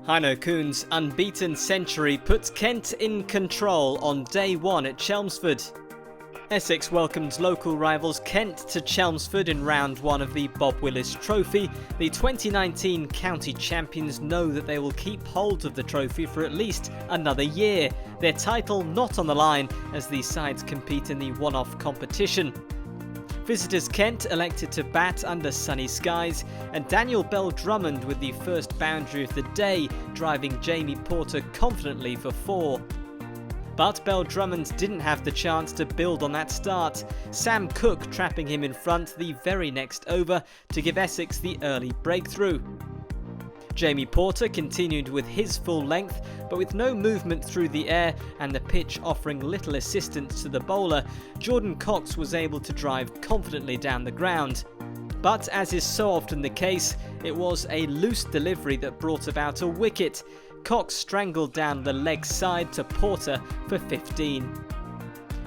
Heino Kuhn's unbeaten century puts Kent in control on day one at Chelmsford. Essex welcomed local rivals Kent to Chelmsford in round one of the Bob Willis Trophy. The 2019 county champions know that they will keep hold of the trophy for at least another year, their title not on the line as the sides compete in the one-off competition. Visitors Kent elected to bat under sunny skies, and Daniel Bell-Drummond with the first boundary of the day, driving Jamie Porter confidently for 4. But Bell-Drummond didn't have the chance to build on that start, Sam Cook trapping him in front the very next over to give Essex the early breakthrough. Jamie Porter continued with his full length, but with no movement through the air and the pitch offering little assistance to the bowler, Jordan Cox was able to drive confidently down the ground. But as is so often the case, it was a loose delivery that brought about a wicket. Cox strangled down the leg side to Porter for 15.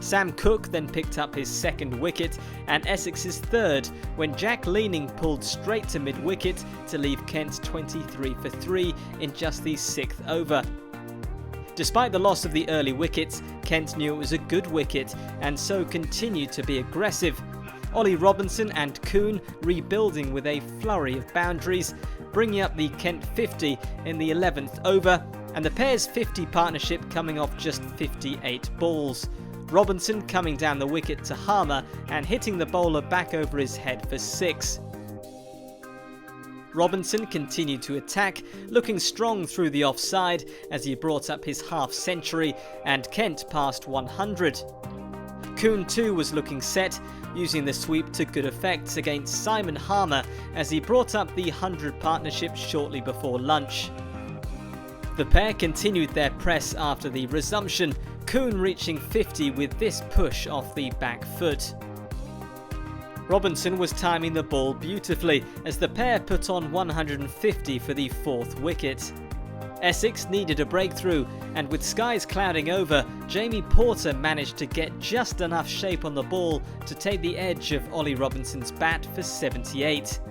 Sam Cook then picked up his second wicket and Essex's third when Jack Leaning pulled straight to mid-wicket to leave Kent 23 for 3 in just the 6th over. Despite the loss of the early wickets, Kent knew it was a good wicket and so continued to be aggressive. Ollie Robinson and Kuhn rebuilding with a flurry of boundaries, bringing up the Kent 50 in the 11th over, and the pair's 50 partnership coming off just 58 balls. Robinson coming down the wicket to Harmer and hitting the bowler back over his head for 6. Robinson continued to attack, looking strong through the offside as he brought up his half-century and Kent passed 100. Kuhn too was looking set, using the sweep to good effect against Simon Harmer as he brought up the 100 partnership shortly before lunch. The pair continued their press after the resumption, Kuhn reaching 50 with this push off the back foot. Robinson was timing the ball beautifully as the pair put on 150 for the 4th wicket. Essex needed a breakthrough, and with skies clouding over, Jamie Porter managed to get just enough shape on the ball to take the edge of Ollie Robinson's bat for 78.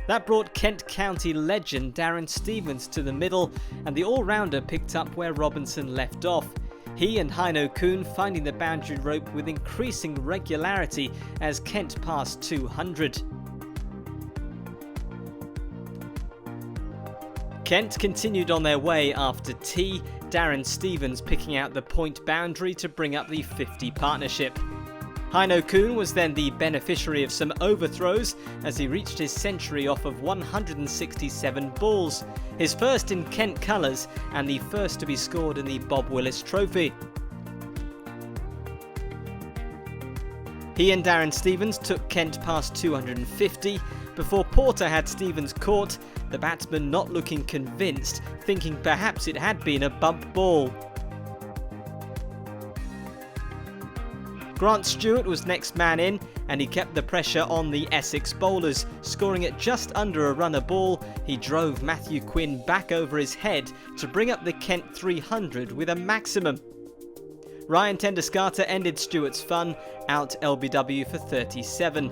That brought Kent County legend Darren Stevens to the middle, and the all-rounder picked up where Robinson left off. He and Heino Kuhn finding the boundary rope with increasing regularity as Kent passed 200. Kent continued on their way after tea, Darren Stevens picking out the point boundary to bring up the 50 partnership. Heino Kuhn was then the beneficiary of some overthrows as he reached his century off of 167 balls, his first in Kent colours and the first to be scored in the Bob Willis Trophy. He and Darren Stevens took Kent past 250 before Porter had Stevens caught, the batsman not looking convinced, thinking perhaps it had been a bump ball. Grant Stewart was next man in and he kept the pressure on the Essex bowlers, scoring at just under a run a ball. He drove Matthew Quinn back over his head to bring up the Kent 300 with a maximum. Ryan Tendescarter ended Stewart's fun, out LBW for 37.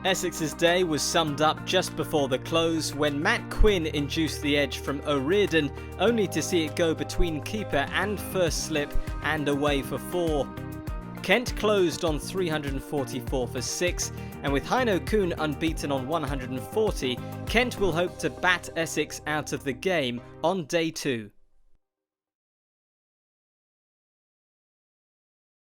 Essex's day was summed up just before the close when Matt Quinn induced the edge from O'Riordan, only to see it go between keeper and first slip and away for 4. Kent closed on 344 for 6, and with Heino Kuhn unbeaten on 140, Kent will hope to bat Essex out of the game on day 2.